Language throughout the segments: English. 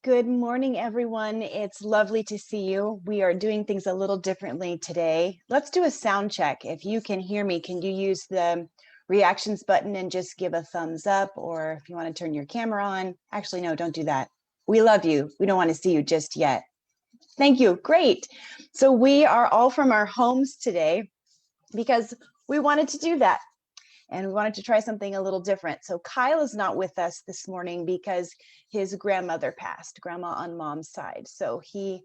Good morning, everyone. It's lovely to see you. We are doing things a little differently today. Let's do a sound check. If you can hear me, can you use the reactions button and just give a thumbs up? Or if you want to turn your camera on, actually, no, don't do that. We love you. We don't want to see you just yet. Thank you. Great. So we are all from our homes today because we wanted to do that. And we wanted to try something a little different. So Kyle is not with us this morning because his grandmother passed, grandma on mom's side. So he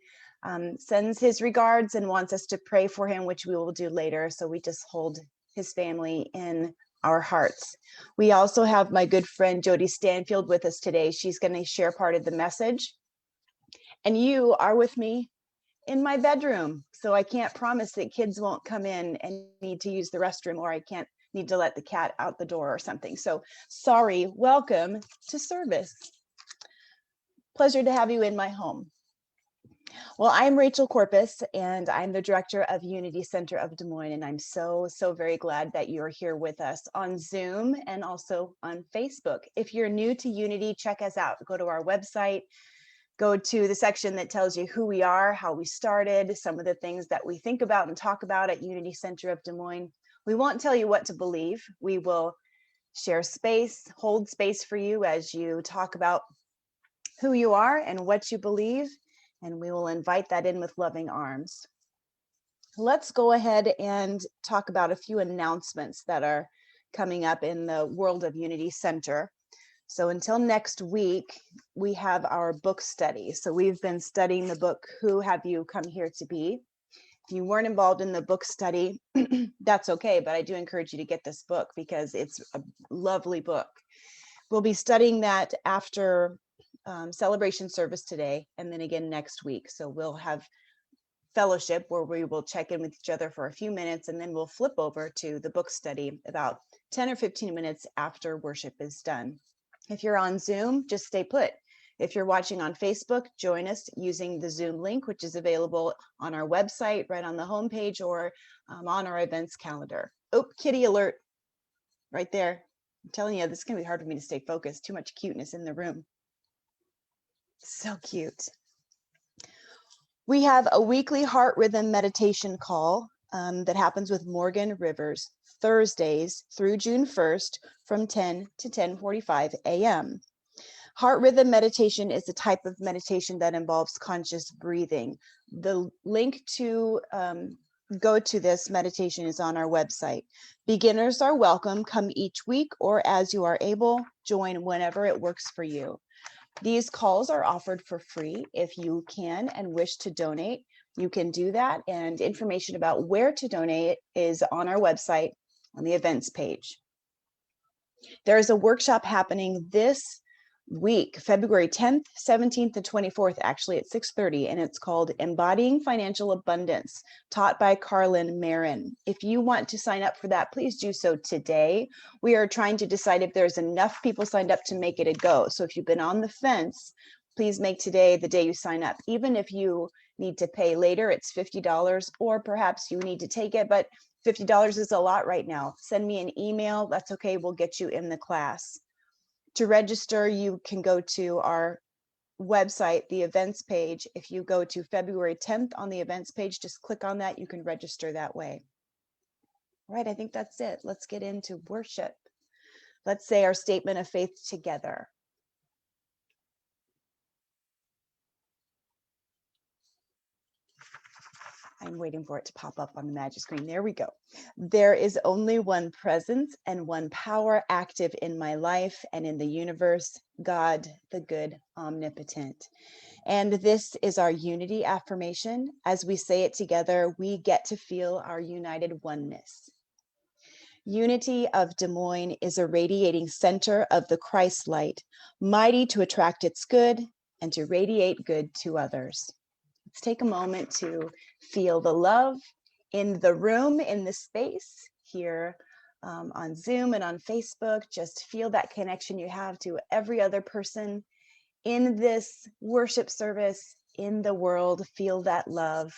sends his regards and wants us to pray for him, which we will do later. So we just hold his family in our hearts. We also have my good friend Jody Stanfield with us today. She's going to share part of the message. And you are with me in my bedroom. So I can't promise that kids won't come in and need to use the restroom, or I can't need to let the cat out the door or something. So sorry, welcome to service. Pleasure to have you in my home. Well, I'm Rachel Corpus, and I'm the director of Unity Center of Des Moines, and I'm so very glad that you're here with us on Zoom and also on Facebook. If you're new to Unity, check us out. Go to our website, go to the section that tells you who we are, how we started, some of the things that we think about and talk about at Unity Center of Des Moines. We won't tell you what to believe. We will share space, hold space for you as you talk about who you are and what you believe, and we will invite that in with loving arms. Let's go ahead and talk about a few announcements that are coming up in the world of Unity Center. So until next week, we have our book study. So we've been studying the book, Who Have You Come Here to Be? If you weren't involved in the book study, that's okay, but I do encourage you to get this book because it's a lovely book. We'll be studying that after celebration service today and then again next week. So we'll have fellowship where we will check in with each other for a few minutes, and then we'll flip over to the book study about 10 or 15 minutes after worship is done. If you're on Zoom, just stay put. If you're watching on Facebook, join us using the Zoom link, which is available on our website, right on the homepage, or on our events calendar. Oh, kitty alert, right there. I'm telling you, this is gonna be hard for me to stay focused. Too much cuteness in the room. So cute. We have a weekly heart rhythm meditation call that happens with Morgan Rivers Thursdays through June 1st from 10 to 10:45 a.m. Heart rhythm meditation is a type of meditation that involves conscious breathing. The link to go to this meditation is on our website. Beginners are welcome. Come each week, or as you are able, join whenever it works for you. These calls are offered for free. If you can and wish to donate, you can do that. And information about where to donate is on our website on the events page. There is a workshop happening this week, February 10th, 17th, and 24th, actually at 6:30, and it's called Embodying Financial Abundance, taught by Carlin Marin. If you want to sign up for that, please do so today. We are trying to decide if there's enough people signed up to make it a go. So if you've been on the fence, please make today the day you sign up. Even if you need to pay later, it's $50, or perhaps you need to take it, but $50 is a lot right now. Send me an email. That's okay. We'll get you in the class. To register, you can go to our website, the events page. If you go to February 10th on the events page, just click on that. You can register that way. All right, I think that's it. Let's get into worship. Let's say our statement of faith together. I'm waiting for it to pop up on the magic screen. There we go. There is only one presence and one power active in my life and in the universe, God, the good, omnipotent. And this is our unity affirmation. As we say it together, we get to feel our united oneness. Unity of Des Moines is a radiating center of the Christ light, mighty to attract its good and to radiate good to others. Let's take a moment to feel the love in the room, in the space here on Zoom and on Facebook. Just feel that connection you have to every other person in this worship service, in the world. Feel that love.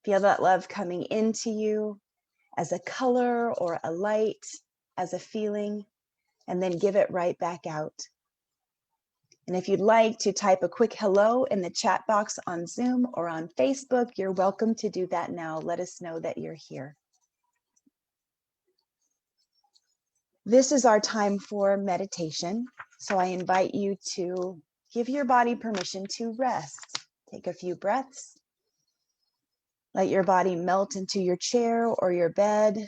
Feel that love coming into you as a color or a light, as a feeling, and then give it right back out. And if you'd like to type a quick hello in the chat box on Zoom or on Facebook, you're welcome to do that now. Let us know that you're here. This is our time for meditation. So I invite you to give your body permission to rest. Take a few breaths. Let your body melt into your chair or your bed.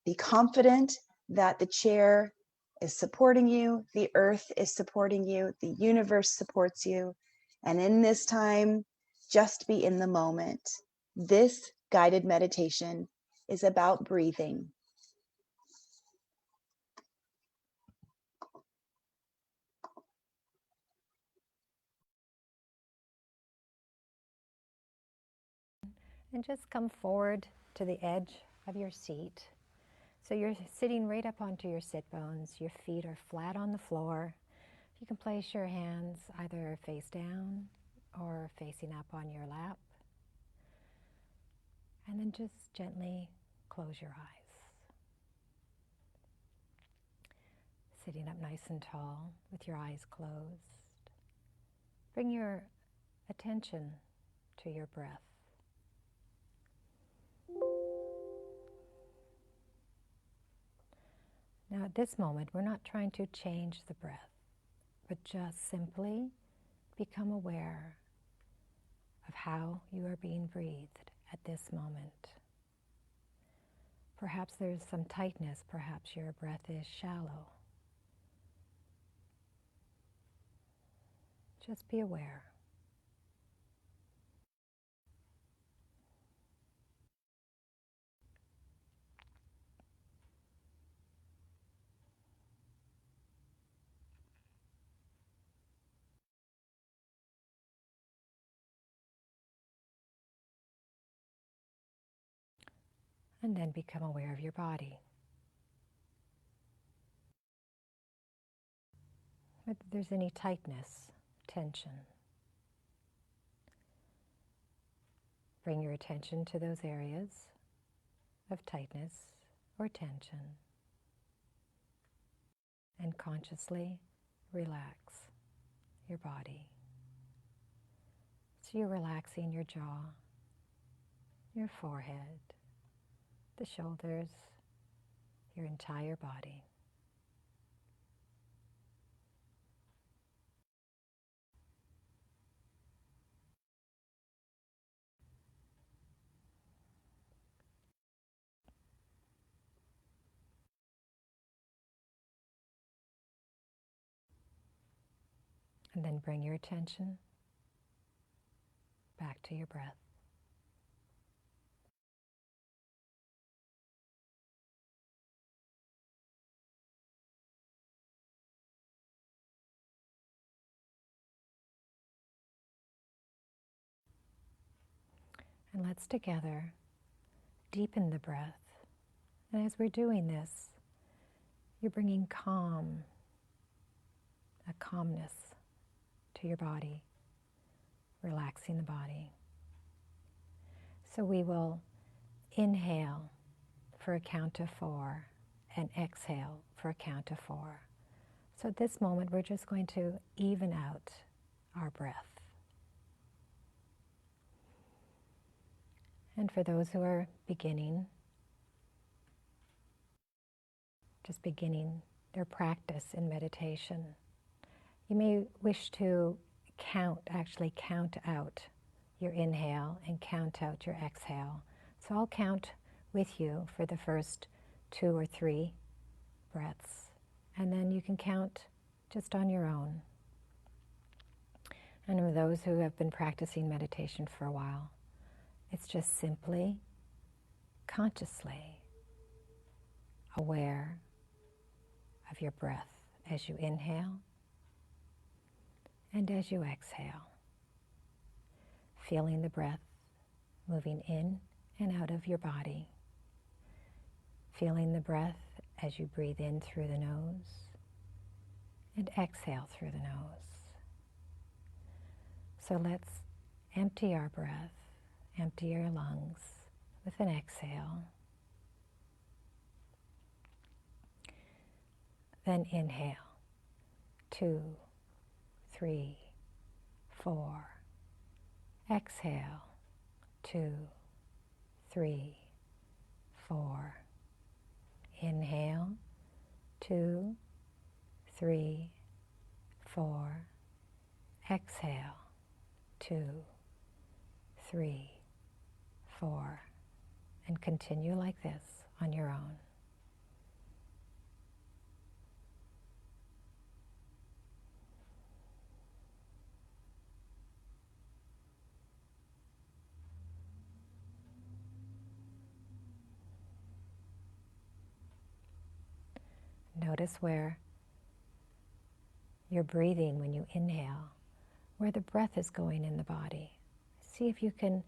Be confident that the chair is supporting you, the earth is supporting you, the universe supports you. And in this time, just be in the moment. This guided meditation is about breathing. And just come forward to the edge of your seat. So you're sitting right up onto your sit bones. Your feet are flat on the floor. You can place your hands either face down or facing up on your lap. And then just gently close your eyes. Sitting up nice and tall with your eyes closed. Bring your attention to your breath. Now at this moment, we're not trying to change the breath, but just simply become aware of how you are being breathed at this moment. Perhaps there's some tightness, perhaps your breath is shallow. Just be aware. And then become aware of your body. If there's any tightness, tension, bring your attention to those areas of tightness or tension and consciously relax your body. So you're relaxing your jaw, your forehead, the shoulders, your entire body. And then bring your attention back to your breath. And let's together deepen the breath. And as we're doing this, you're bringing calm, a calmness to your body, relaxing the body. So we will inhale for a count of 4 and exhale for a count of 4. So at this moment, we're just going to even out our breath. And for those who are beginning, just beginning their practice in meditation, you may wish to actually count out your inhale and count out your exhale. So I'll count with you for the first 2 or 3 breaths, and then you can count just on your own. And for those who have been practicing meditation for a while, it's just simply, consciously aware of your breath as you inhale and as you exhale. Feeling the breath moving in and out of your body. Feeling the breath as you breathe in through the nose and exhale through the nose. So let's empty our breath, empty our lungs with an exhale. Then inhale, 2, 3, 4. Exhale, 2, 3, 4. Inhale, 2, 3, 4. Exhale, 2, 3, 4. And continue like this on your own. Notice where you're breathing when you inhale, where the breath is going in the body. See if you can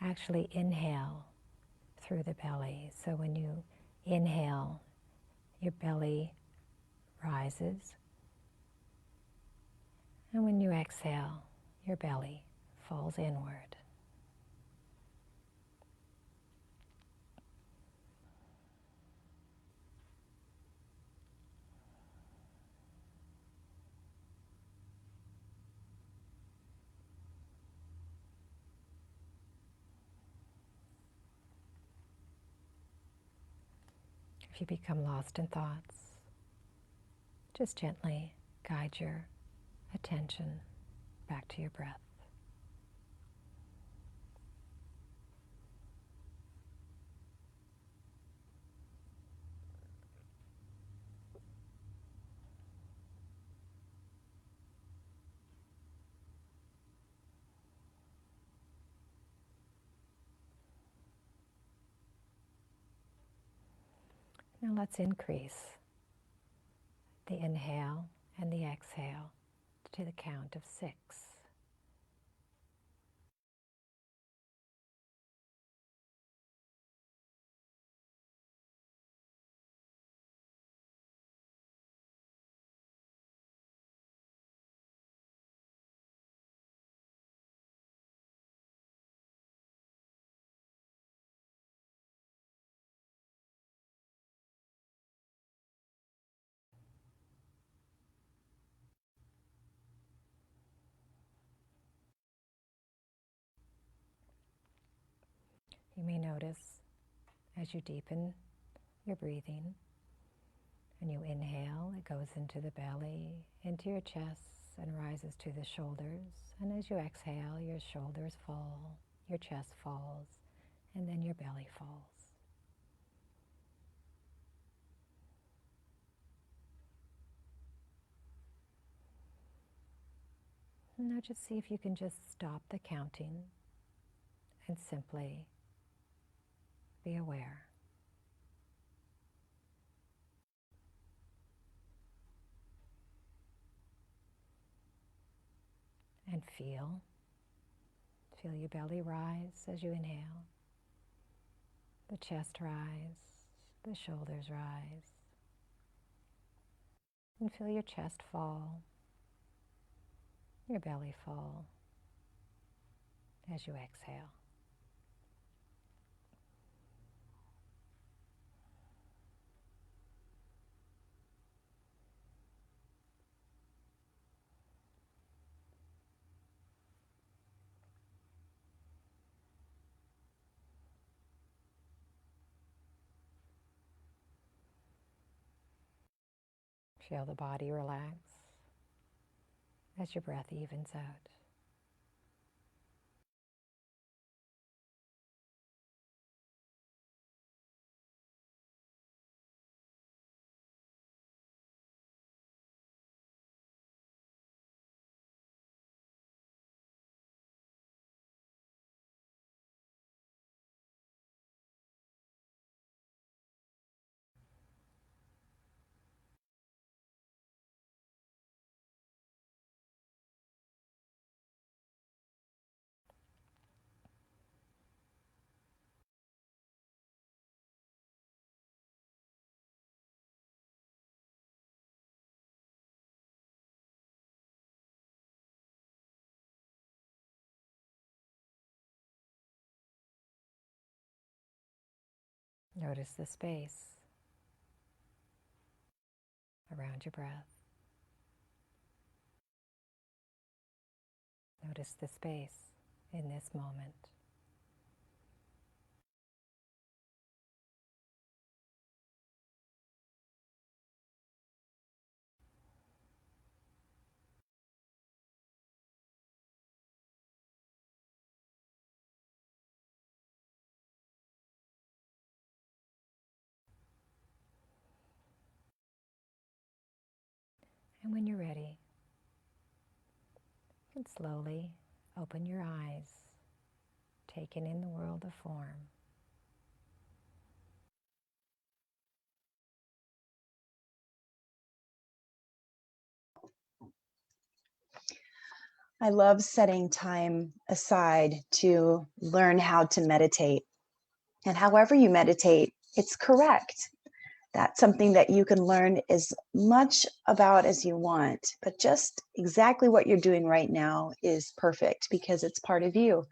actually inhale through the belly. So when you inhale, your belly rises. And when you exhale, your belly falls inward. If you become lost in thoughts, just gently guide your attention back to your breath. Now let's increase the inhale and the exhale to the count of 6. You may notice as you deepen your breathing, and you inhale, it goes into the belly, into your chest, and rises to the shoulders. And as you exhale, your shoulders fall, your chest falls, and then your belly falls. And now just see if you can just stop the counting and simply be aware. And feel your belly rise as you inhale, the chest rise, the shoulders rise, and feel your chest fall, your belly fall as you exhale. Feel the body relax as your breath evens out. Notice the space around your breath. Notice the space in this moment. And when you're ready, you can slowly open your eyes, taking in the world of form. I love setting time aside to learn how to meditate. And however you meditate, it's correct. That's something that you can learn as much about as you want, but just exactly what you're doing right now is perfect because it's part of you.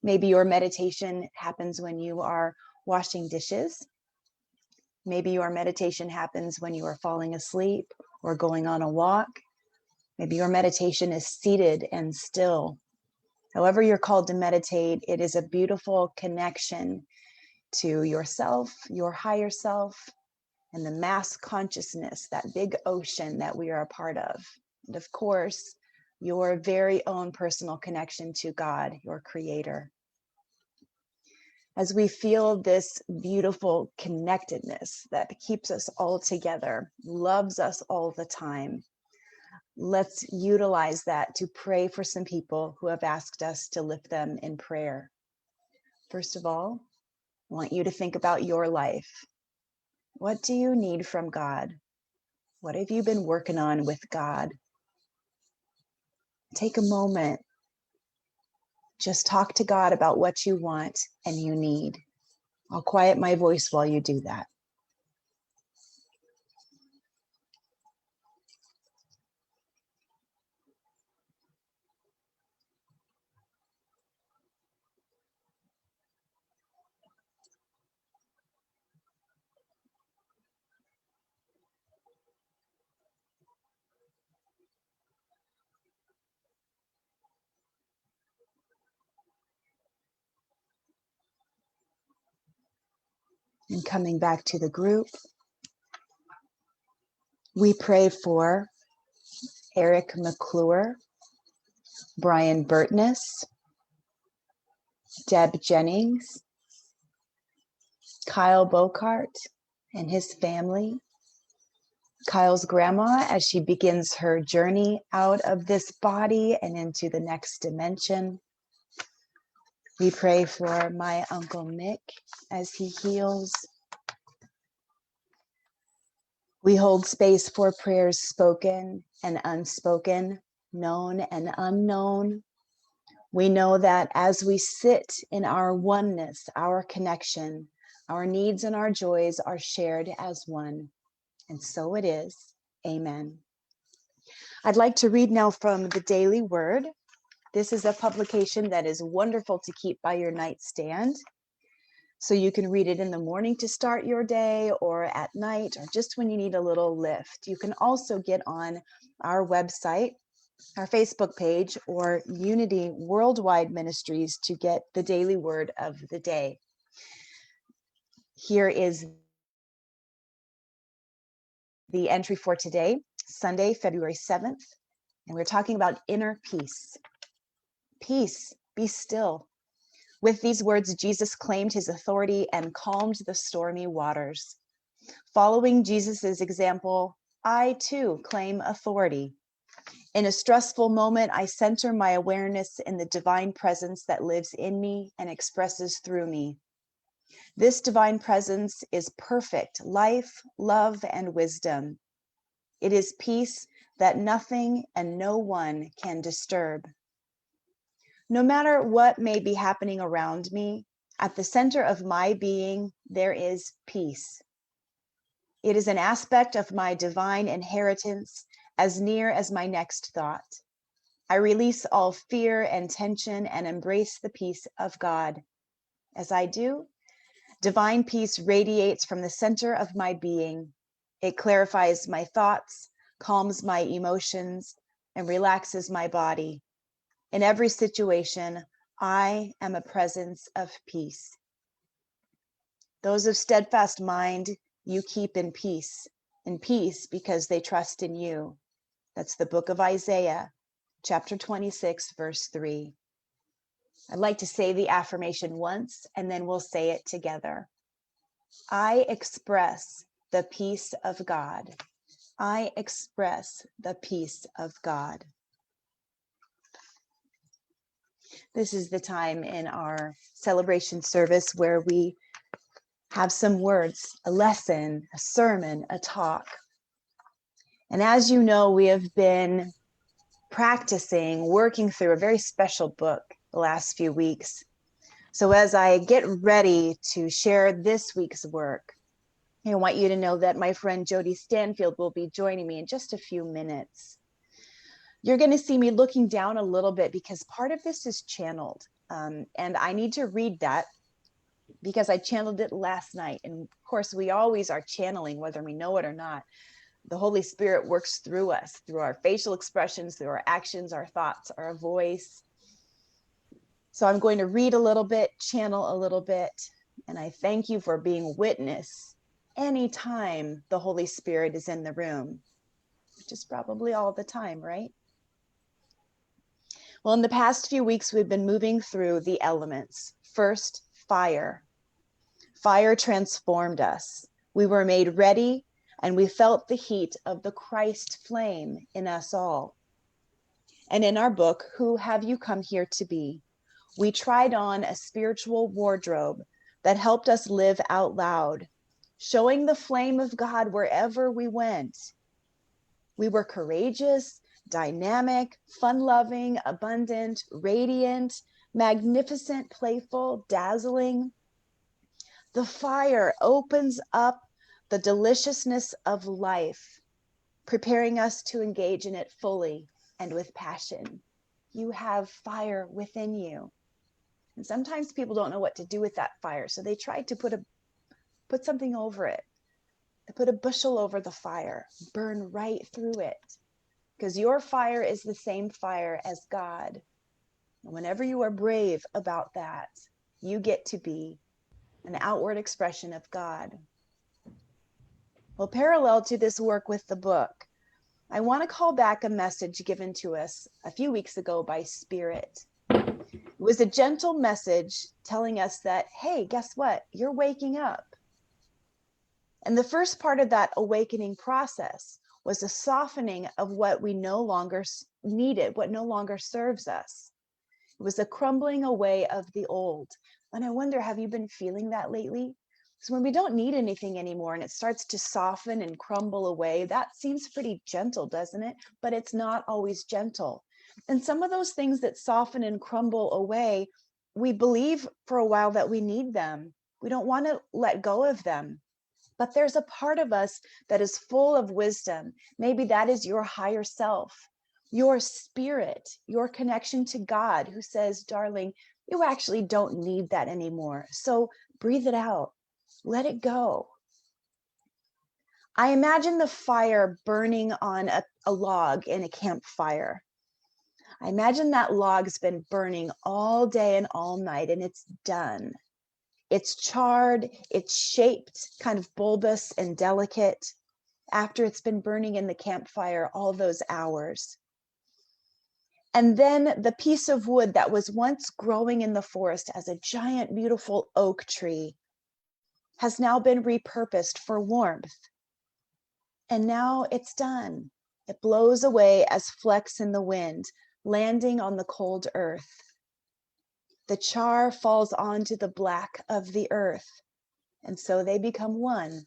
Maybe your meditation happens when you are washing dishes. Maybe your meditation happens when you are falling asleep or going on a walk. Maybe your meditation is seated and still. However you're called to meditate, it is a beautiful connection to yourself, your higher self, and the mass consciousness, that big ocean that we are a part of. And of course, your very own personal connection to God, your creator. As we feel this beautiful connectedness that keeps us all together, loves us all the time, let's utilize that to pray for some people who have asked us to lift them in prayer. First of all, I want you to think about your life. What do you need from God? What have you been working on with God? Take a moment. Just talk to God about what you want and you need. I'll quiet my voice while you do that. And coming back to the group, we pray for Eric McClure, Brian Burtness, Deb Jennings, Kyle Bocart and his family, Kyle's grandma as she begins her journey out of this body and into the next dimension. We pray for my Uncle Mick as he heals. We hold space for prayers spoken and unspoken, known and unknown. We know that as we sit in our oneness, our connection, our needs and our joys are shared as one. And so it is. Amen. I'd like to read now from the Daily Word. This is a publication that is wonderful to keep by your nightstand. So you can read it in the morning to start your day or at night or just when you need a little lift. You can also get on our website, our Facebook page, or Unity Worldwide Ministries to get the daily word of the day. Here is the entry for today, Sunday, February 7th. And we're talking about inner peace. Peace, be still. With these words, Jesus claimed his authority and calmed the stormy waters. Following Jesus's example, I too claim authority. In a stressful moment, I center my awareness in the divine presence that lives in me and expresses through me. This divine presence is perfect life, love, and wisdom. It is peace that nothing and no one can disturb. No matter what may be happening around me, at the center of my being, there is peace. It is an aspect of my divine inheritance as near as my next thought. I release all fear and tension and embrace the peace of God. As I do, divine peace radiates from the center of my being. It clarifies my thoughts, calms my emotions, and relaxes my body. In every situation, I am a presence of peace. Those of steadfast mind you keep in peace because they trust in you. That's the book of Isaiah, chapter 26, verse 3. I'd like to say the affirmation once, and then we'll say it together. I express the peace of God. I express the peace of God. This is the time in our celebration service where we have some words, a lesson, a sermon, a talk. And as you know, we have been practicing, working through a very special book the last few weeks. So as I get ready to share this week's work, I want you to know that my friend Jody Stanfield will be joining me in just a few minutes. You're going to see me looking down a little bit because part of this is channeled. And I need to read that because I channeled it last night. And of course, we always are channeling, whether we know it or not. The Holy Spirit works through us, through our facial expressions, through our actions, our thoughts, our voice. So I'm going to read a little bit, channel a little bit, and I thank you for being witness anytime the Holy Spirit is in the room, which is probably all the time, right? Well, in the past few weeks, we've been moving through the elements. First, fire. Fire transformed us. We were made ready, and we felt the heat of the Christ flame in us all. And in our book, Who Have You Come Here to Be? We tried on a spiritual wardrobe that helped us live out loud, showing the flame of God wherever we went. We were courageous, dynamic, fun-loving, abundant, radiant, magnificent, playful, dazzling. The fire opens up the deliciousness of life, preparing us to engage in it fully and with passion. You have fire within you. And sometimes people don't know what to do with that fire. So they try to put something over it. They put a bushel over the fire, burn right through it. Because your fire is the same fire as God. And whenever you are brave about that, you get to be an outward expression of God. Well, parallel to this work with the book, I want to call back a message given to us a few weeks ago by Spirit. It was a gentle message telling us that, hey, guess what? You're waking up. And the first part of that awakening process was a softening of what we no longer needed, what no longer serves us. It was a crumbling away of the old. And I wonder, have you been feeling that lately? Because when we don't need anything anymore and it starts to soften and crumble away, that seems pretty gentle, doesn't it? But it's not always gentle. And some of those things that soften and crumble away, we believe for a while that we need them. We don't want to let go of them. But there's a part of us that is full of wisdom. Maybe that is your higher self, your spirit, your connection to God, who says, darling, you actually don't need that anymore. So breathe it out. Let it go. I imagine the fire burning on a log in a campfire. I imagine that log's been burning all day and all night, and it's done. It's charred, it's shaped, kind of bulbous and delicate after it's been burning in the campfire all those hours. And then the piece of wood that was once growing in the forest as a giant, beautiful oak tree has now been repurposed for warmth. And now it's done. It blows away as flecks in the wind, landing on the cold earth. The char falls onto the black of the earth, and so they become one.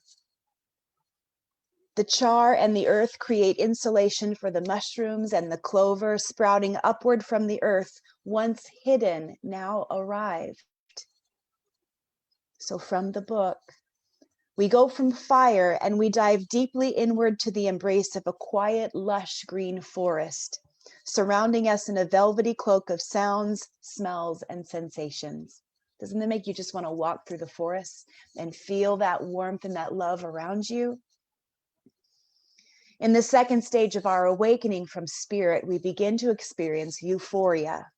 The char and the earth create insulation for the mushrooms and the clover sprouting upward from the earth, once hidden, now arrived. So from the book, we go from fire and we dive deeply inward to the embrace of a quiet, lush green forest, surrounding us in a velvety cloak of sounds, smells, and sensations. Doesn't that make you just want to walk through the forest and feel that warmth and that love around you? In the second stage of our awakening from spirit, we begin to experience euphoria.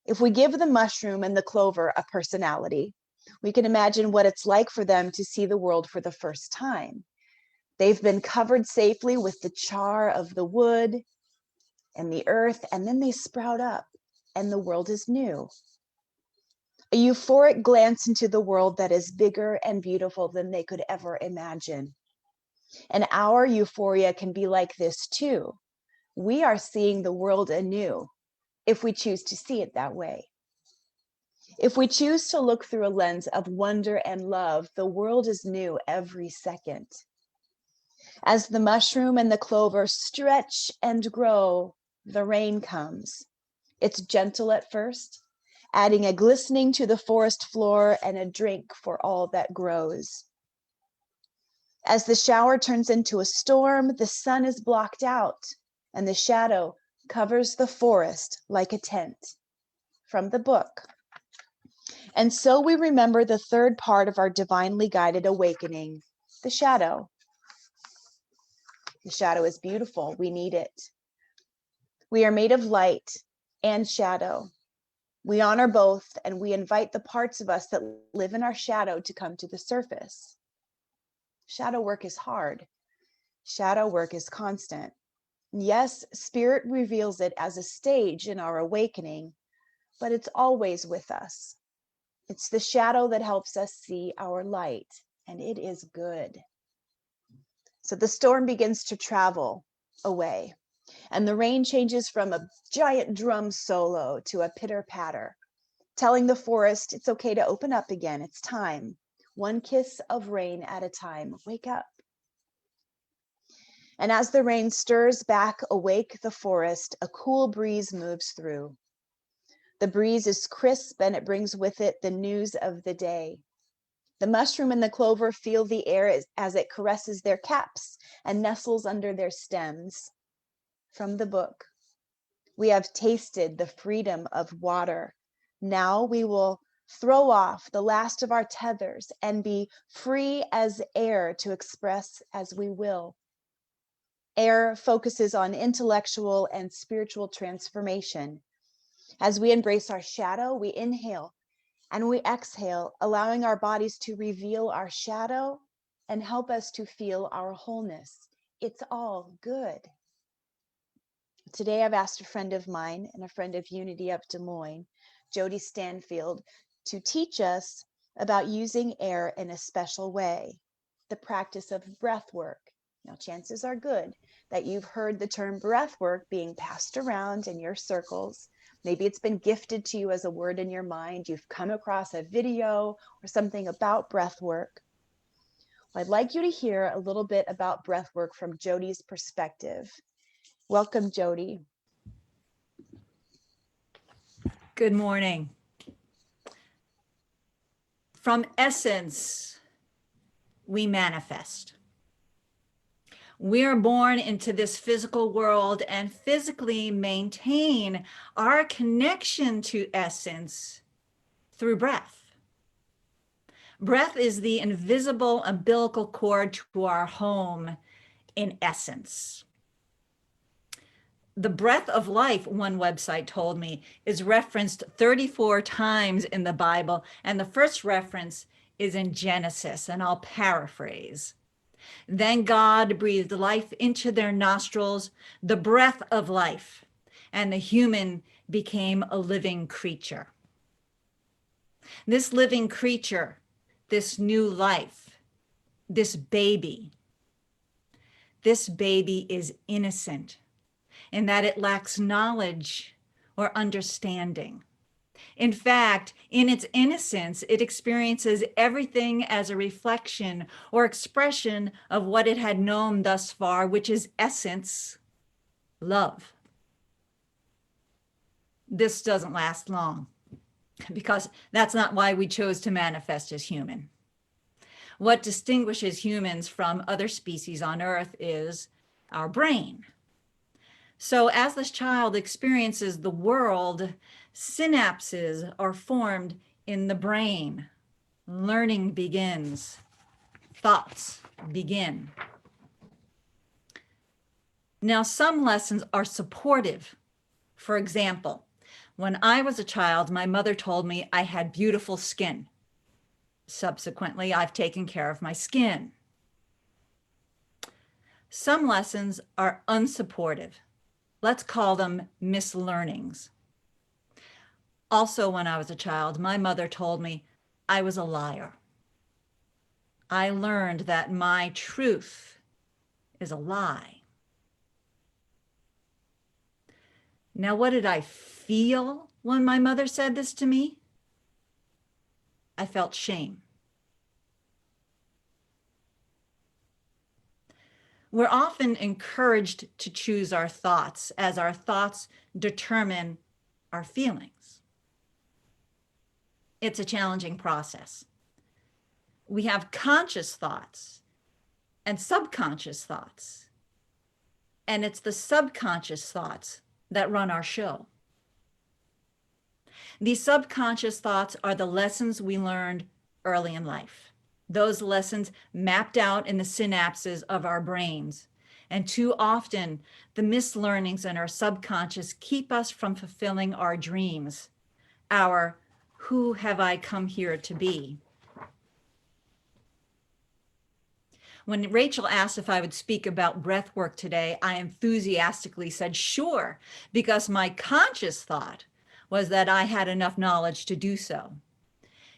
If we give the mushroom and the clover a personality, we can imagine what it's like for them to see the world for the first time. They've been covered safely with the char of the wood and the earth, and then they sprout up, and the world is new. A euphoric glance into the world that is bigger and beautiful than they could ever imagine. And our euphoria can be like this too. We are seeing the world anew, if we choose to see it that way. If we choose to look through a lens of wonder and love, the world is new every second. As the mushroom and the clover stretch and grow, the rain comes. It's gentle at first, adding a glistening to the forest floor and a drink for all that grows. As the shower turns into a storm, the sun is blocked out and the shadow covers the forest like a tent. From the book. And so we remember the third part of our divinely guided awakening, the shadow. The shadow is beautiful. We need it. We are made of light and shadow. We honor both, and we invite the parts of us that live in our shadow to come to the surface. Shadow work is hard. Shadow work is constant. Yes, spirit reveals it as a stage in our awakening, but it's always with us. It's the shadow that helps us see our light, and it is good. So the storm begins to travel away, and the rain changes from a giant drum solo to a pitter-patter, telling the forest it's okay to open up again. It's time. One kiss of rain at a time. Wake up. And as the rain stirs back awake the forest, a cool breeze moves through. The breeze is crisp and it brings with it the news of the day. The mushroom and the clover feel the air as it caresses their caps and nestles under their stems. From the book, we have tasted the freedom of water. Now we will throw off the last of our tethers and be free as air to express as we will. Air focuses on intellectual and spiritual transformation. As we embrace our shadow, we inhale and we exhale, allowing our bodies to reveal our shadow and help us to feel our wholeness. It's all good. Today, I've asked a friend of mine and a friend of Unity of Des Moines, Jody Stanfield, to teach us about using air in a special way, the practice of breath work. Now, chances are good that you've heard the term breath work being passed around in your circles. Maybe it's been gifted to you as a word in your mind. You've come across a video or something about breath work. Well, I'd like you to hear a little bit about breath work from Jody's perspective. Welcome, Jody. Good morning. From essence, we manifest. We are born into this physical world and physically maintain our connection to essence through breath. Breath is the invisible umbilical cord to our home in essence. The breath of life, one website told me, is referenced 34 times in the Bible, and the first reference is in Genesis, and I'll paraphrase. Then God breathed life into their nostrils, the breath of life, and the human became a living creature. This living creature, this new life, this baby is innocent in that it lacks knowledge or understanding. In fact, in its innocence, it experiences everything as a reflection or expression of what it had known thus far, which is essence, love. This doesn't last long because that's not why we chose to manifest as human. What distinguishes humans from other species on Earth is our brain. So as this child experiences the world, synapses are formed in the brain. Learning begins. Thoughts begin. Now, some lessons are supportive. For example, when I was a child, my mother told me I had beautiful skin. Subsequently, I've taken care of my skin. Some lessons are unsupportive. Let's call them mislearnings. Also, when I was a child, my mother told me I was a liar. I learned that my truth is a lie. Now, what did I feel when my mother said this to me? I felt shame. We're often encouraged to choose our thoughts, as our thoughts determine our feelings. It's a challenging process. We have conscious thoughts and subconscious thoughts, and it's the subconscious thoughts that run our show. These subconscious thoughts are the lessons we learned early in life. Those lessons mapped out in the synapses of our brains. And too often, the mislearnings in our subconscious keep us from fulfilling our dreams, our who have I come here to be. When Rachel asked if I would speak about breath work today, I enthusiastically said, sure, because my conscious thought was that I had enough knowledge to do so.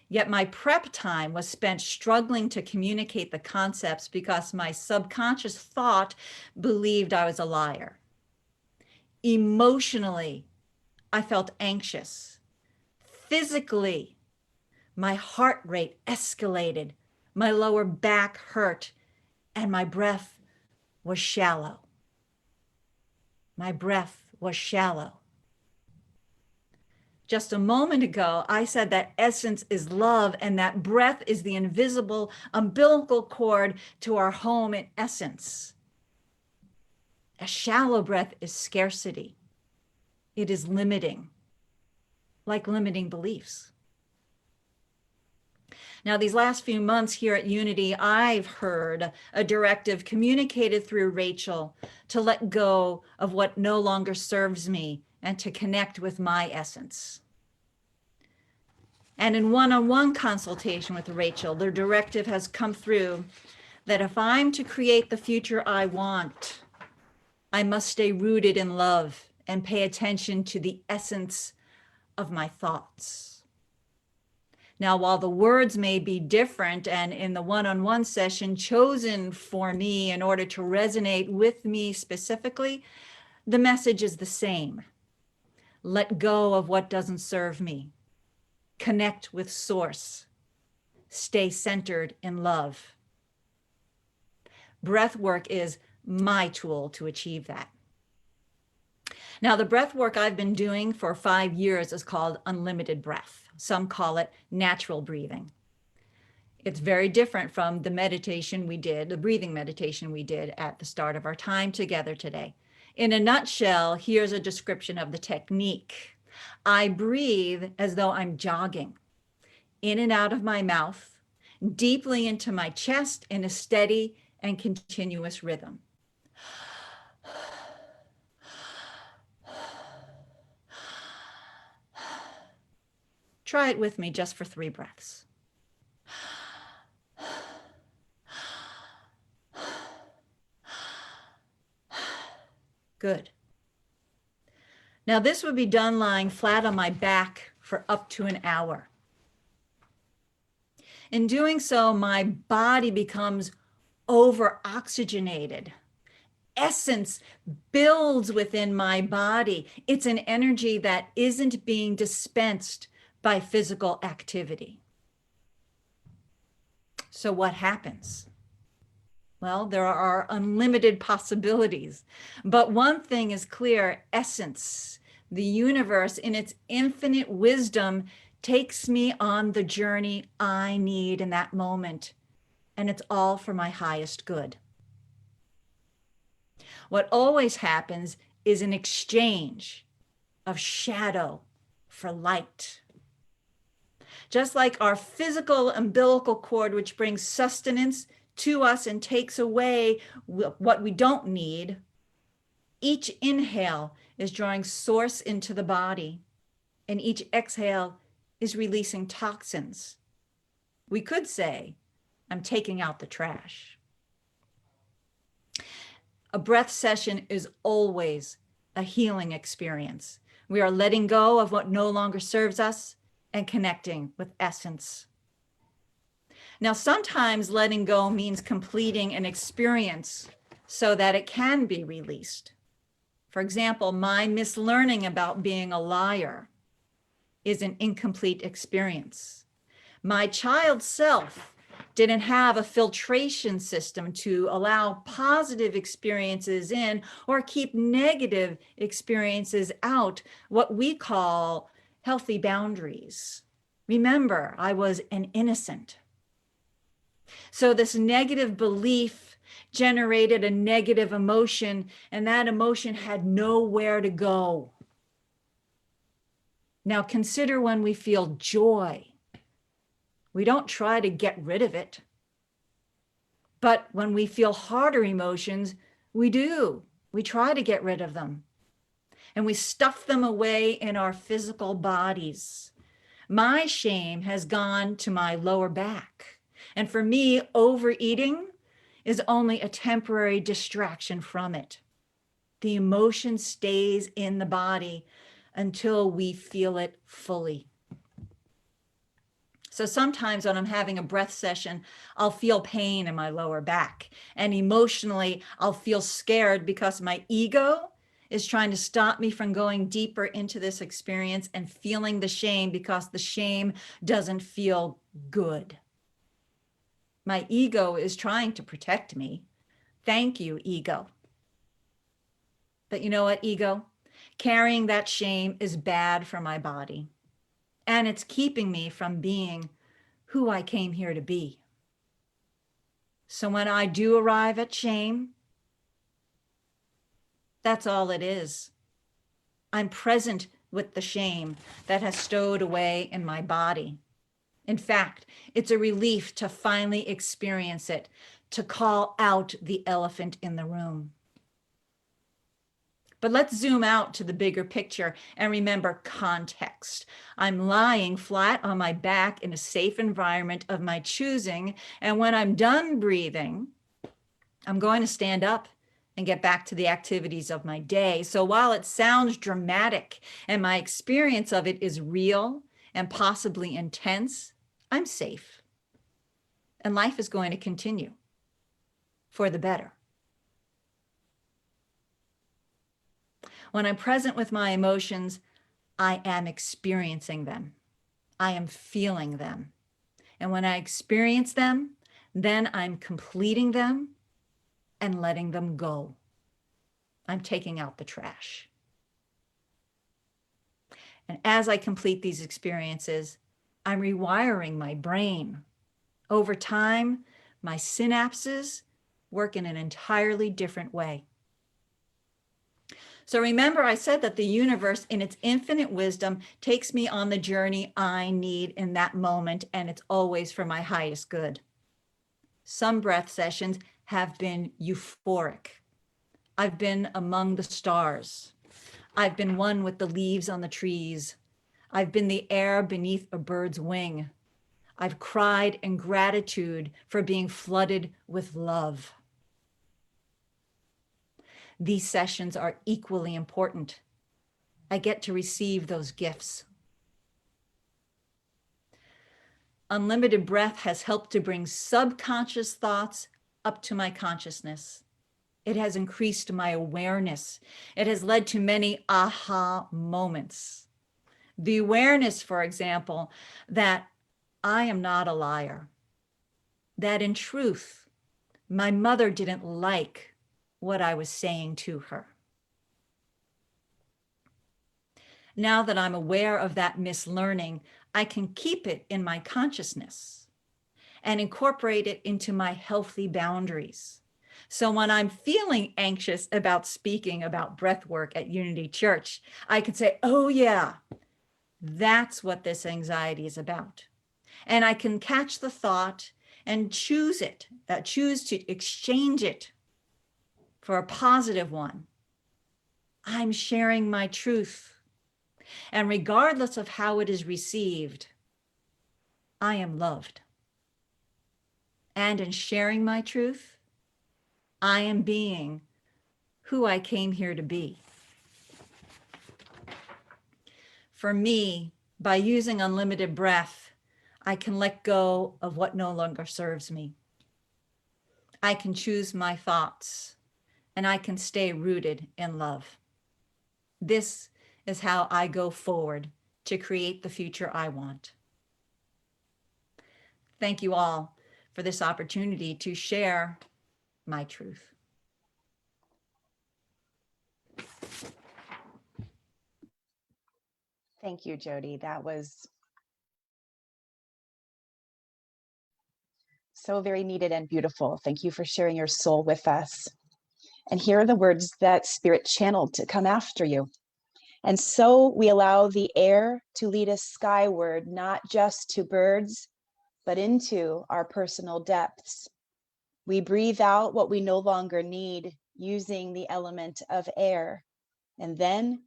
Yet my prep time was spent struggling to communicate the concepts because my subconscious thought believed I was a liar. Emotionally, I felt anxious. Physically, my heart rate escalated, my lower back hurt, and my breath was shallow. My breath was shallow. Just a moment ago, I said that essence is love and that breath is the invisible umbilical cord to our home in essence. A shallow breath is scarcity. It is limiting, like limiting beliefs. Now, these last few months here at Unity, I've heard a directive communicated through Rachel to let go of what no longer serves me and to connect with my essence. And in one-on-one consultation with Rachel, the directive has come through that if I'm to create the future I want, I must stay rooted in love and pay attention to the essence of my thoughts. Now, while the words may be different and in the one-on-one session chosen for me in order to resonate with me specifically, the message is the same. Let go of what doesn't serve me. Connect with source. Stay centered in love. Breath work is my tool to achieve that. Now, the breath work I've been doing for 5 years is called unlimited breath. Some call it natural breathing. It's very different from the meditation we did, the breathing meditation we did at the start of our time together today. In a nutshell, here's a description of the technique. I breathe as though I'm jogging, in and out of my mouth, deeply into my chest in a steady and continuous rhythm. Try it with me just for 3 breaths. Good. Now, this would be done lying flat on my back for up to an hour. In doing so, my body becomes over-oxygenated. Essence builds within my body. It's an energy that isn't being dispensed by physical activity. So what happens? Well, there are unlimited possibilities, but one thing is clear: essence, the universe in its infinite wisdom, takes me on the journey I need in that moment, and it's all for my highest good. What always happens is an exchange of shadow for light. Just like our physical umbilical cord, which brings sustenance to us and takes away what we don't need, Each inhale is drawing source into the body, and each exhale is releasing toxins. We could say, I'm taking out the trash. A breath session is always a healing experience. We are letting go of what no longer serves us and connecting with essence. Now, sometimes letting go means completing an experience so that it can be released. For example, my mislearning about being a liar is an incomplete experience. My child self didn't have a filtration system to allow positive experiences in or keep negative experiences out, what we call healthy boundaries. Remember, I was an innocent. So this negative belief generated a negative emotion, and that emotion had nowhere to go. Now consider when we feel joy. We don't try to get rid of it. But when we feel harder emotions, we do. We try to get rid of them. And we stuff them away in our physical bodies. My shame has gone to my lower back. And for me, overeating is only a temporary distraction from it. The emotion stays in the body until we feel it fully. So sometimes when I'm having a breath session, I'll feel pain in my lower back. And emotionally, I'll feel scared because my ego is trying to stop me from going deeper into this experience and feeling the shame because the shame doesn't feel good. My ego is trying to protect me. Thank you, ego. But you know what, ego? Carrying that shame is bad for my body. And it's keeping me from being who I came here to be. So when I do arrive at shame, that's all it is. I'm present with the shame that has stowed away in my body. In fact, it's a relief to finally experience it, to call out the elephant in the room. But let's zoom out to the bigger picture and remember context. I'm lying flat on my back in a safe environment of my choosing. And when I'm done breathing, I'm going to stand up and get back to the activities of my day. So while it sounds dramatic and my experience of it is real and possibly intense, I'm safe. And life is going to continue for the better. When I'm present with my emotions, I am experiencing them. I am feeling them. And when I experience them, then I'm completing them and letting them go. I'm taking out the trash. And as I complete these experiences, I'm rewiring my brain. Over time, my synapses work in an entirely different way. So remember, I said that the universe in its infinite wisdom takes me on the journey I need in that moment, and it's always for my highest good. Some breath sessions have been euphoric. I've been among the stars. I've been one with the leaves on the trees. I've been the air beneath a bird's wing. I've cried in gratitude for being flooded with love. These sessions are equally important. I get to receive those gifts. Unlimited breath has helped to bring subconscious thoughts up to my consciousness. It has increased my awareness. It has led to many aha moments. The awareness, for example, that I am not a liar. That in truth, my mother didn't like what I was saying to her. Now that I'm aware of that mislearning, I can keep it in my consciousness and incorporate it into my healthy boundaries. So when I'm feeling anxious about speaking about breath work at Unity Church, I can say, oh yeah, that's what this anxiety is about. And I can catch the thought and choose to exchange it for a positive one I'm sharing my truth. And regardless of how it is received, I am loved. And in sharing my truth, I am being who I came here to be. For me, by using unlimited breath, I can let go of what no longer serves me. I can choose my thoughts, and I can stay rooted in love. This is how I go forward to create the future I want. Thank you all for this opportunity to share my truth. Thank you, Jody. That was so very needed and beautiful. Thank you for sharing your soul with us. And here are the words that Spirit channeled to come after you. And so we allow the air to lead us skyward, not just to birds, but into our personal depths. We breathe out what we no longer need using the element of air. And then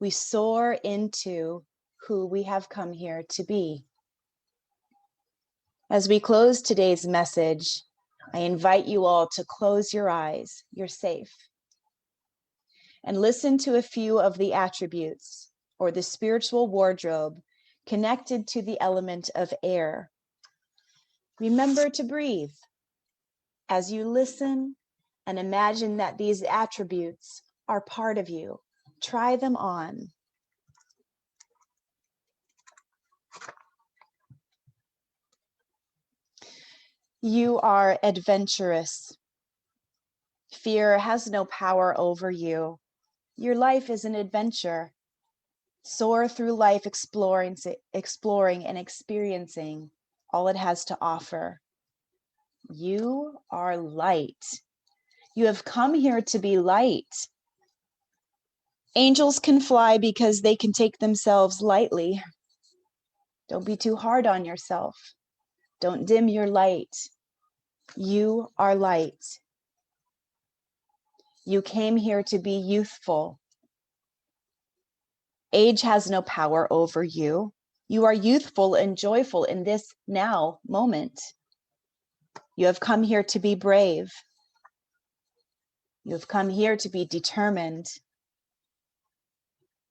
we soar into who we have come here to be. As we close today's message, I invite you all to close your eyes. You're safe. And listen to a few of the attributes or the spiritual wardrobe connected to the element of air. Remember to breathe. As you listen and imagine that these attributes are part of you, try them on. You are adventurous. Fear has no power over you. Your life is an adventure. Soar through life exploring and experiencing all it has to offer. You are light. You have come here to be light. Angels can fly because they can take themselves lightly. Don't be too hard on yourself. Don't dim your light. You are light. You came here to be youthful. Age has no power over you. You are youthful and joyful in this now moment. You have come here to be brave. You have come here to be determined.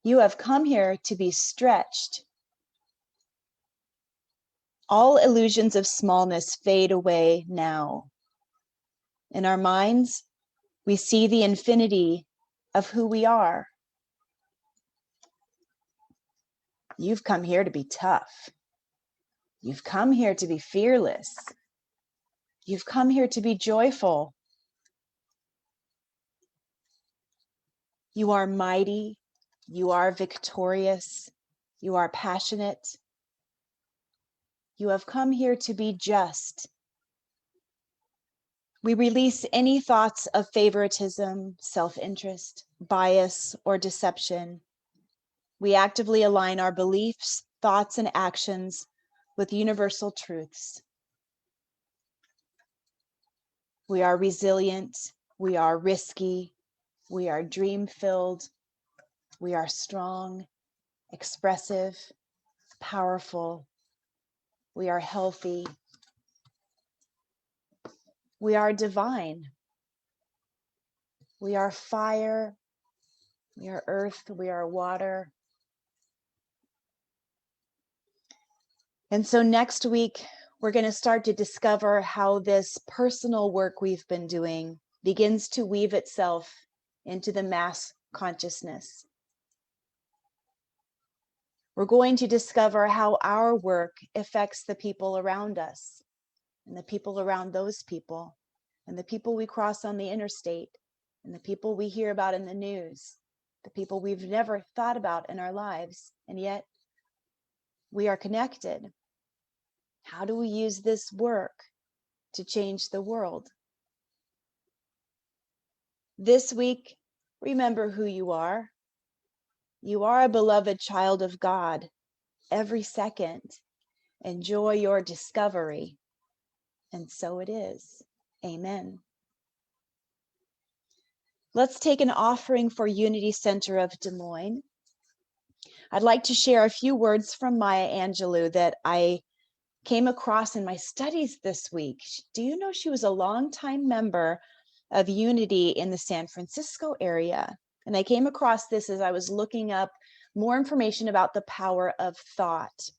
You have come here to be stretched. All illusions of smallness fade away now. In our minds, we see the infinity of who we are. You've come here to be tough. You've come here to be fearless. You've come here to be joyful. You are mighty. You are victorious. You are passionate. You have come here to be just. We release any thoughts of favoritism, self-interest, bias, or deception. We actively align our beliefs, thoughts, and actions with universal truths. We are resilient. We are risky. We are dream-filled. We are strong, expressive, powerful. We are healthy. We are divine. We are fire. We are earth. We are water. And so next week, we're going to start to discover how this personal work we've been doing begins to weave itself into the mass consciousness. We're going to discover how our work affects the people around us, and the people around those people, and the people we cross on the interstate, and the people we hear about in the news, the people we've never thought about in our lives, and yet we are connected. How do we use this work to change the world? This week, remember who you are. You are a beloved child of God. Every second, enjoy your discovery. And so it is. Amen. Let's take an offering for Unity Center of Des Moines. I'd like to share a few words from Maya Angelou that I came across in my studies this week. Do you know she was a longtime member of Unity in the San Francisco area? And I came across this as I was looking up more information about the power of thought.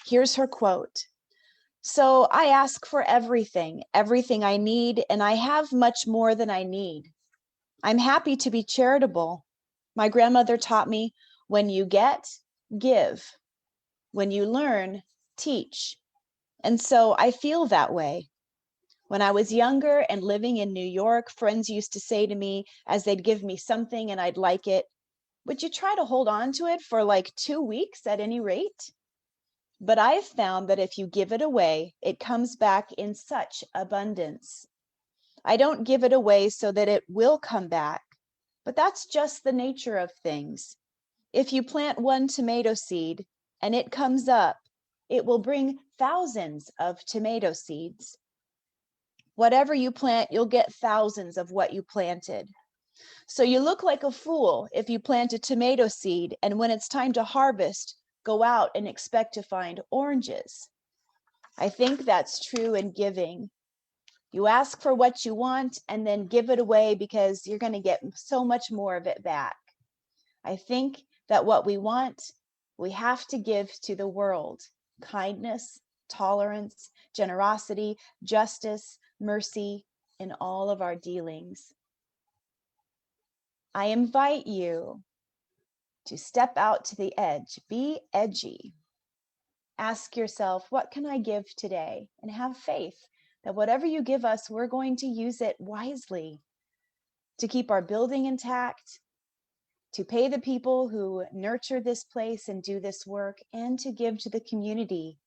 Here's her quote. So I ask for everything I need, and I have much more than I need. I'm happy to be charitable. My grandmother taught me, when you get, give. When you learn, teach. And so I feel that way. When I was younger and living in New York, friends used to say to me as they'd give me something and I'd like it, would you try to hold on to it for like 2 weeks at any rate? But I've found that if you give it away, it comes back in such abundance. I don't give it away so that it will come back, but that's just the nature of things. If you plant one tomato seed and it comes up, it will bring thousands of tomato seeds. Whatever you plant, you'll get thousands of what you planted. So you look like a fool if you plant a tomato seed and when it's time to harvest, go out and expect to find oranges. I think that's true in giving. You ask for what you want and then give it away because you're going to get so much more of it back. I think that what we want, we have to give to the world. Kindness, tolerance, generosity, justice, mercy in all of our dealings. I invite you to step out to the edge, be edgy. Ask yourself, what can I give today? And have faith that whatever you give us, we're going to use it wisely to keep our building intact, to pay the people who nurture this place and do this work, and to give to the community,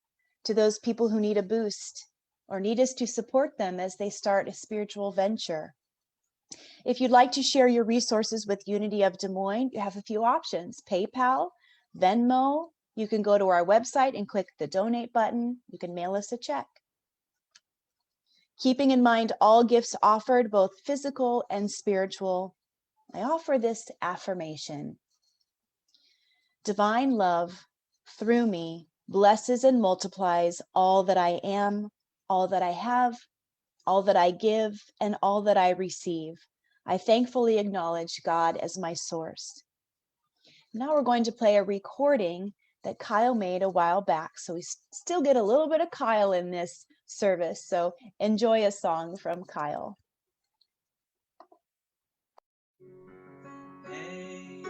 to those people who need a boost or need us to support them as they start a spiritual venture. If you'd like to share your resources with Unity of Des Moines, you have a few options: PayPal, Venmo. You can go to our website and click the donate button. You can mail us a check. Keeping in mind all gifts offered, both physical and spiritual, I offer this affirmation. Divine love through me blesses and multiplies all that I am, all that I have, all that I give, and all that I receive. I thankfully acknowledge God as my source. Now we're going to play a recording that Kyle made a while back, so we still get a little bit of Kyle in this service. So enjoy a song from Kyle. Hey,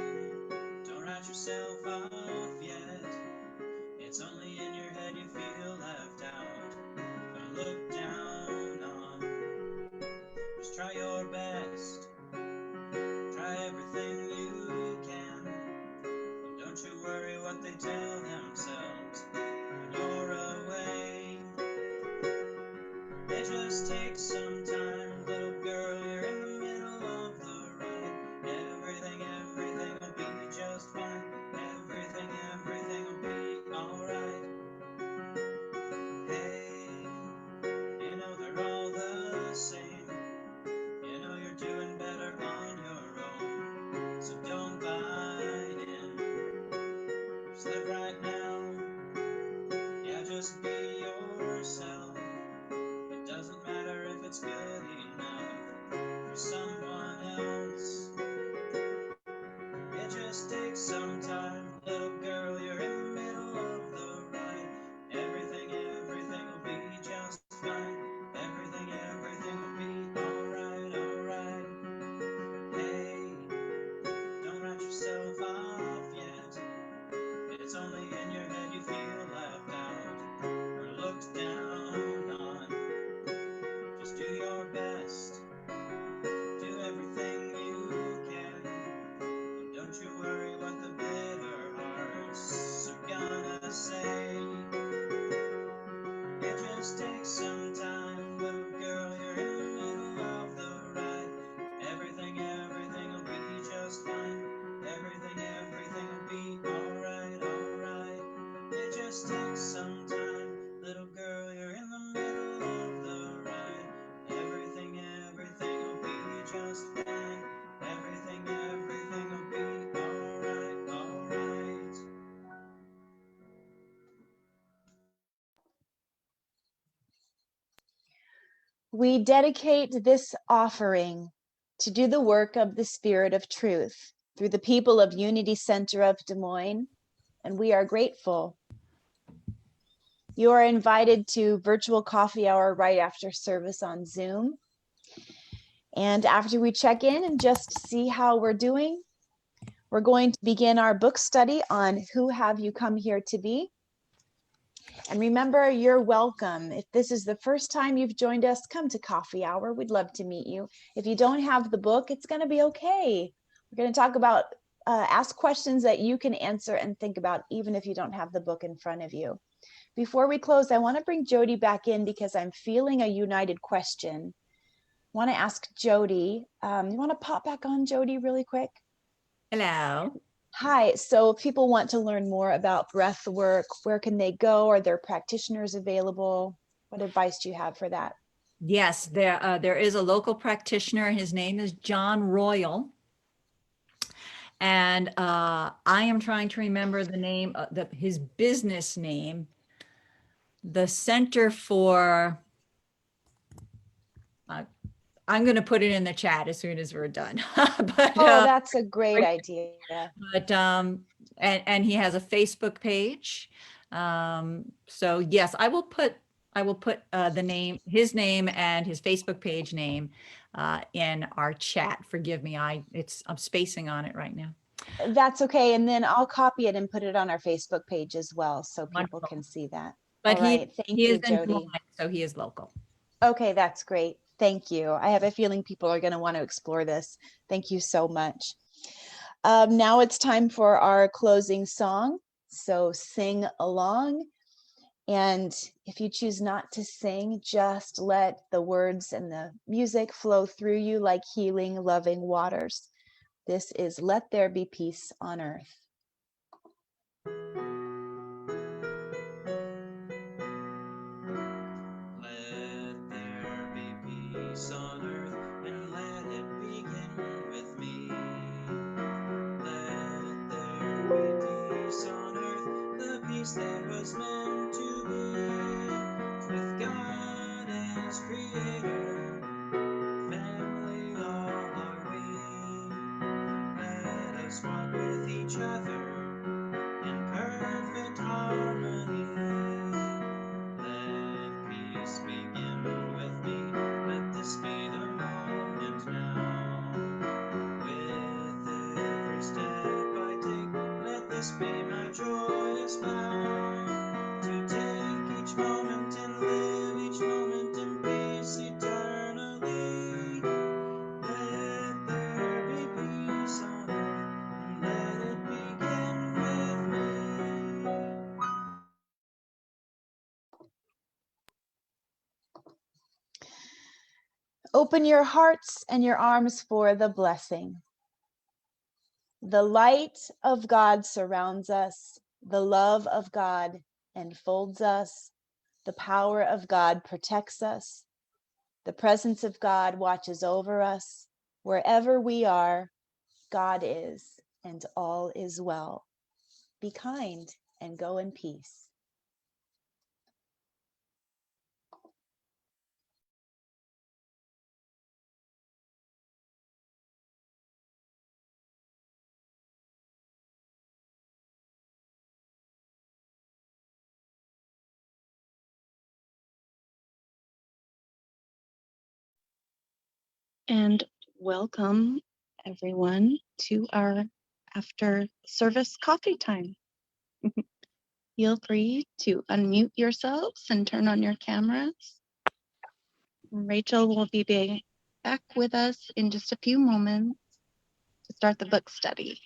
don't write yourself off yet. It's only in your head you feel left out. Don't look down on. Just try your best. Try everything you can. And don't you worry what they tell themselves when you're away. It just takes some time, little girl, you're in the middle of the ride. Everything will be just fine. Everything will be alright. Hey, you know they're all the same. You know you're doing better on your own. So don't bite in. Just live right now. Yeah, just be yourself. It doesn't matter if it's good enough for someone else. It just takes some time, little girl, you're in the middle of the ride. Everything will be just fine. Everything will be alright. Hey, don't write yourself off yet. It's only in your head you feel left out or looked down on. Just do your best. Do everything you can. And don't you worry what the bitter hearts are gonna say. It just takes some time, little girl, you're in the middle of the ride. Everything will be just fine. Everything will be alright. It just takes some time, little girl, you're in the middle of the ride. Everything will be just trust, then everything will be alright, alright. We dedicate this offering to do the work of the Spirit of Truth through the people of Unity Center of Des Moines, and we are grateful. You are invited to virtual coffee hour right after service on Zoom. And after we check in and just see how we're doing, we're going to begin our book study on Who Have You Come Here to Be? And remember, you're welcome. If this is the first time you've joined us, come to coffee hour. We'd love to meet you. If you don't have the book, it's going to be okay. We're going to talk about, ask questions that you can answer and think about, even if you don't have the book in front of you. Before we close, I want to bring Jody back in because I'm feeling a united question. I want to ask Jody, you want to pop back on, Jody, really quick? Hello. Hi, so if people want to learn more about breath work, where can they go? Are there practitioners available? What advice do you have for that? Yes, there is a local practitioner. His name is John Royal. And I am trying to remember the name, his business name, the Center for, I'm going to put it in the chat as soon as we're done. But, Oh, that's a great idea. but and he has a Facebook page. So yes, I will put the name, his name and his Facebook page name in our chat. Forgive me, I'm spacing on it right now. That's okay. And then I'll copy it and put it on our Facebook page as well so people Wonderful. can see that. But All right. Thank he you, is in Des Jody. Moines, so he is local. Okay, that's great. Thank you. I have a feeling people are going to want to explore this. Thank you so much. Now it's time for our closing song. So sing along. And if you choose not to sing, just let the words and the music flow through you like healing, loving waters. This is Let There Be Peace on Earth. Let there be peace on earth, and let it begin with me. Let there be peace on earth, the peace that was meant to be. With God as creator, family all are we. Let us walk with each other in perfect harmony. Let peace begin with me. Let this be the moment now. With every step I take, let this be my joyous vow. To take each moment and live each moment in peace eternally. Let there be peace on earth, and let it begin with me. Open your hearts and your arms for the blessing. The light of God surrounds us. The love of God enfolds us. The power of God protects us. The presence of God watches over us. Wherever we are, God is, and all is well. Be kind and go in peace. And welcome everyone to our after service coffee time. Feel free to unmute yourselves and turn on your cameras. Rachel will be back with us in just a few moments to start the book study.